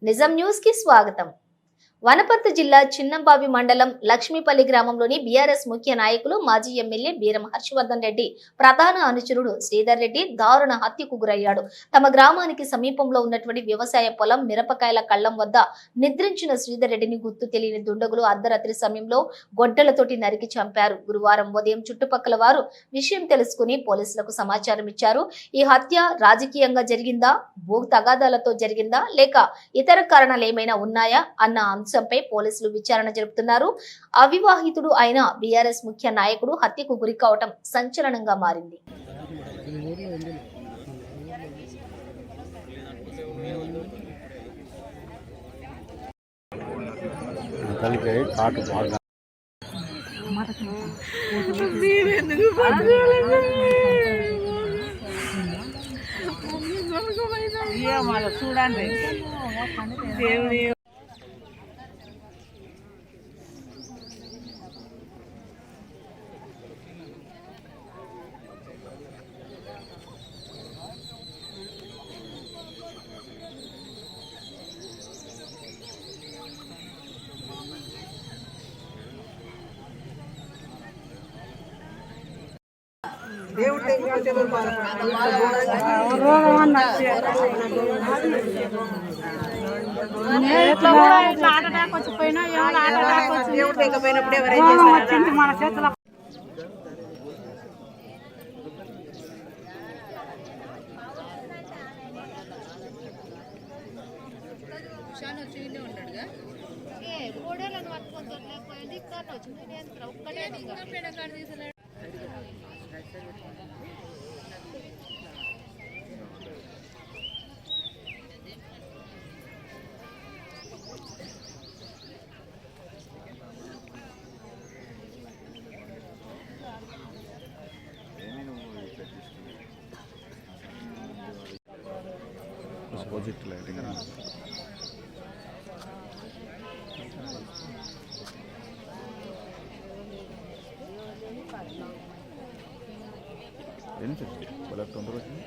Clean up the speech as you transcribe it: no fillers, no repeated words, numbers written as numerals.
నిజం న్యూస్ కి స్వాగతం. వనపర్తి జిల్లా చిన్నంబావి మండలం లక్ష్మీపల్లి గ్రామంలోని బీఆర్ఎస్ ముఖ్య నాయకులు మాజీ ఎమ్మెల్యే బీరం హర్షవర్ధన్ రెడ్డి ప్రధాన అనుచరుడు శ్రీధర్ రెడ్డి దారుణ హత్యకు గురయ్యాడు. తమ గ్రామానికి సమీపంలో ఉన్నటువంటి వ్యవసాయ పొలం మిరపకాయల కళ్లం వద్ద నిద్రించిన శ్రీధర్ రెడ్డిని గుర్తు తెలియని దుండగులు అర్ధరాత్రి సమయంలో గొడ్డలతోటి నరికి చంపారు. గురువారం ఉదయం చుట్టుపక్కల వారు విషయం తెలుసుకుని పోలీసులకు సమాచారం ఇచ్చారు. ఈ హత్య రాజకీయంగా జరిగిందా, భూ తగాదాలతో జరిగిందా, లేక ఇతర కారణాలు ఏమైనా ఉన్నాయా అన్న అంశంపై పోలీసులు విచారణ జరుపుతున్నారు. అవివాహితుడు అయిన బీఆర్ఎస్ ముఖ్య నాయకుడు హత్యకు గురి కావటం సంచలనంగా మారింది. చూడండి దేవుడి మన చేతుల project lighting ఏంటి వాళ్ళ తొందరగా